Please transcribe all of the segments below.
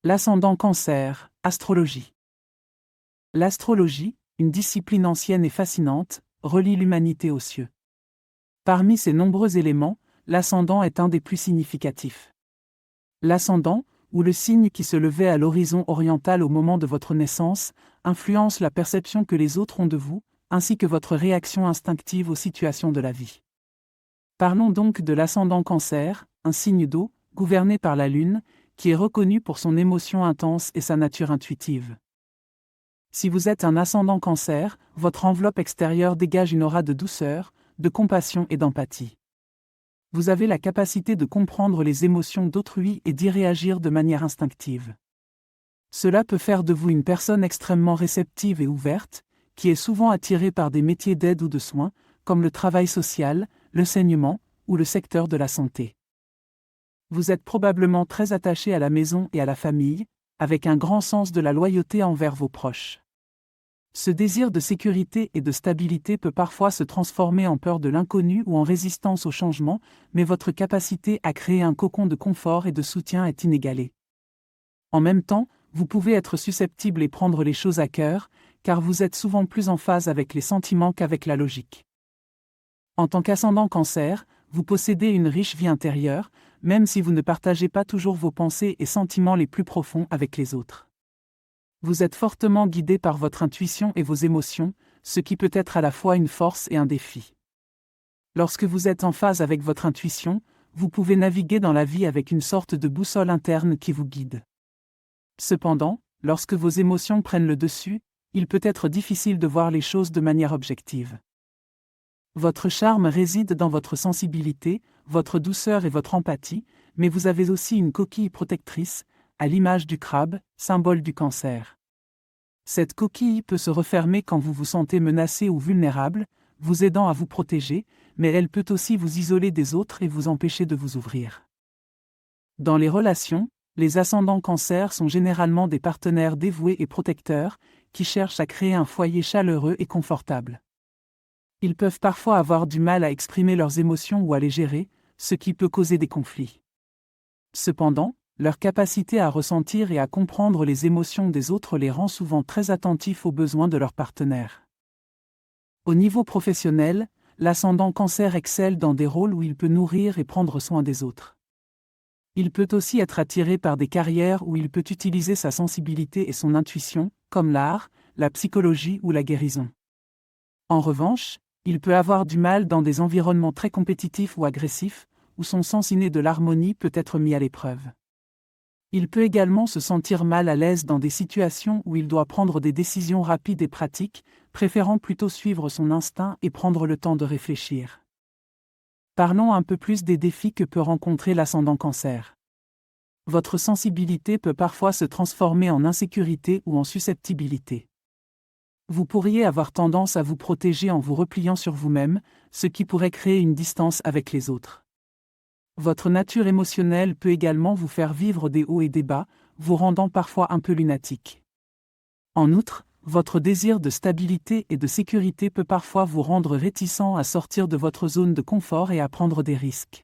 L'ascendant Cancer, astrologie. L'astrologie, une discipline ancienne et fascinante, relie l'humanité aux cieux. Parmi ces nombreux éléments, l'ascendant est un des plus significatifs. L'ascendant, ou le signe qui se levait à l'horizon oriental au moment de votre naissance, influence la perception que les autres ont de vous, ainsi que votre réaction instinctive aux situations de la vie. Parlons donc de l'ascendant Cancer, un signe d'eau, gouverné par la Lune, qui est reconnu pour son émotion intense et sa nature intuitive. Si vous êtes un ascendant Cancer, votre enveloppe extérieure dégage une aura de douceur, de compassion et d'empathie. Vous avez la capacité de comprendre les émotions d'autrui et d'y réagir de manière instinctive. Cela peut faire de vous une personne extrêmement réceptive et ouverte, qui est souvent attirée par des métiers d'aide ou de soins, comme le travail social, l'enseignement ou le secteur de la santé. Vous êtes probablement très attaché à la maison et à la famille, avec un grand sens de la loyauté envers vos proches. Ce désir de sécurité et de stabilité peut parfois se transformer en peur de l'inconnu ou en résistance au changement, mais votre capacité à créer un cocon de confort et de soutien est inégalée. En même temps, vous pouvez être susceptible et prendre les choses à cœur, car vous êtes souvent plus en phase avec les sentiments qu'avec la logique. En tant qu'ascendant Cancer, vous possédez une riche vie intérieure, même si vous ne partagez pas toujours vos pensées et sentiments les plus profonds avec les autres. Vous êtes fortement guidé par votre intuition et vos émotions, ce qui peut être à la fois une force et un défi. Lorsque vous êtes en phase avec votre intuition, vous pouvez naviguer dans la vie avec une sorte de boussole interne qui vous guide. Cependant, lorsque vos émotions prennent le dessus, il peut être difficile de voir les choses de manière objective. Votre charme réside dans votre sensibilité, votre douceur et votre empathie, mais vous avez aussi une coquille protectrice, à l'image du crabe, symbole du cancer. Cette coquille peut se refermer quand vous vous sentez menacé ou vulnérable, vous aidant à vous protéger, mais elle peut aussi vous isoler des autres et vous empêcher de vous ouvrir. Dans les relations, les ascendants Cancer sont généralement des partenaires dévoués et protecteurs, qui cherchent à créer un foyer chaleureux et confortable. Ils peuvent parfois avoir du mal à exprimer leurs émotions ou à les gérer, ce qui peut causer des conflits. Cependant, leur capacité à ressentir et à comprendre les émotions des autres les rend souvent très attentifs aux besoins de leur partenaire. Au niveau professionnel, l'ascendant Cancer excelle dans des rôles où il peut nourrir et prendre soin des autres. Il peut aussi être attiré par des carrières où il peut utiliser sa sensibilité et son intuition, comme l'art, la psychologie ou la guérison. En revanche, il peut avoir du mal dans des environnements très compétitifs ou agressifs, où son sens inné de l'harmonie peut être mis à l'épreuve. Il peut également se sentir mal à l'aise dans des situations où il doit prendre des décisions rapides et pratiques, préférant plutôt suivre son instinct et prendre le temps de réfléchir. Parlons un peu plus des défis que peut rencontrer l'ascendant Cancer. Votre sensibilité peut parfois se transformer en insécurité ou en susceptibilité. Vous pourriez avoir tendance à vous protéger en vous repliant sur vous-même, ce qui pourrait créer une distance avec les autres. Votre nature émotionnelle peut également vous faire vivre des hauts et des bas, vous rendant parfois un peu lunatique. En outre, votre désir de stabilité et de sécurité peut parfois vous rendre réticent à sortir de votre zone de confort et à prendre des risques.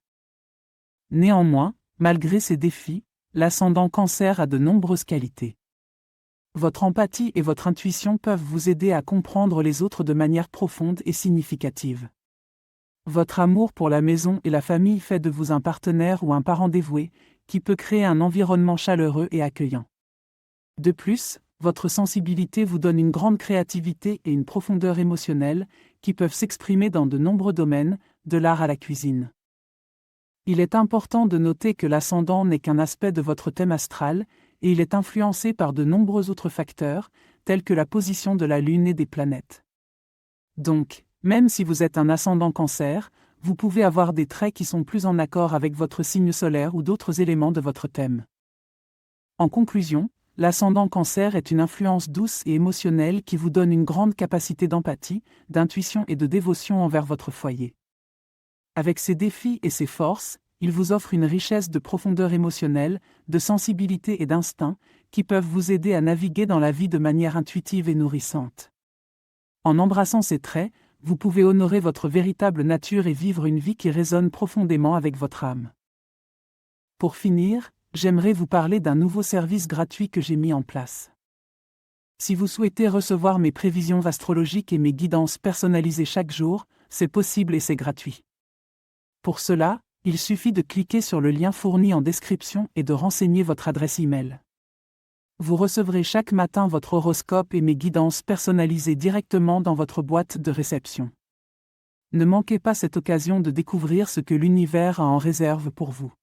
Néanmoins, malgré ces défis, l'ascendant Cancer a de nombreuses qualités. Votre empathie et votre intuition peuvent vous aider à comprendre les autres de manière profonde et significative. Votre amour pour la maison et la famille fait de vous un partenaire ou un parent dévoué, qui peut créer un environnement chaleureux et accueillant. De plus, votre sensibilité vous donne une grande créativité et une profondeur émotionnelle, qui peuvent s'exprimer dans de nombreux domaines, de l'art à la cuisine. Il est important de noter que l'ascendant n'est qu'un aspect de votre thème astral, et il est influencé par de nombreux autres facteurs, tels que la position de la Lune et des planètes. Donc, même si vous êtes un ascendant Cancer, vous pouvez avoir des traits qui sont plus en accord avec votre signe solaire ou d'autres éléments de votre thème. En conclusion, l'ascendant Cancer est une influence douce et émotionnelle qui vous donne une grande capacité d'empathie, d'intuition et de dévotion envers votre foyer. Avec ses défis et ses forces, il vous offre une richesse de profondeur émotionnelle, de sensibilité et d'instinct, qui peuvent vous aider à naviguer dans la vie de manière intuitive et nourrissante. En embrassant ces traits, vous pouvez honorer votre véritable nature et vivre une vie qui résonne profondément avec votre âme. Pour finir, j'aimerais vous parler d'un nouveau service gratuit que j'ai mis en place. Si vous souhaitez recevoir mes prévisions astrologiques et mes guidances personnalisées chaque jour, c'est possible et c'est gratuit. Pour cela, il suffit de cliquer sur le lien fourni en description et de renseigner votre adresse e-mail. Vous recevrez chaque matin votre horoscope et mes guidances personnalisées directement dans votre boîte de réception. Ne manquez pas cette occasion de découvrir ce que l'univers a en réserve pour vous.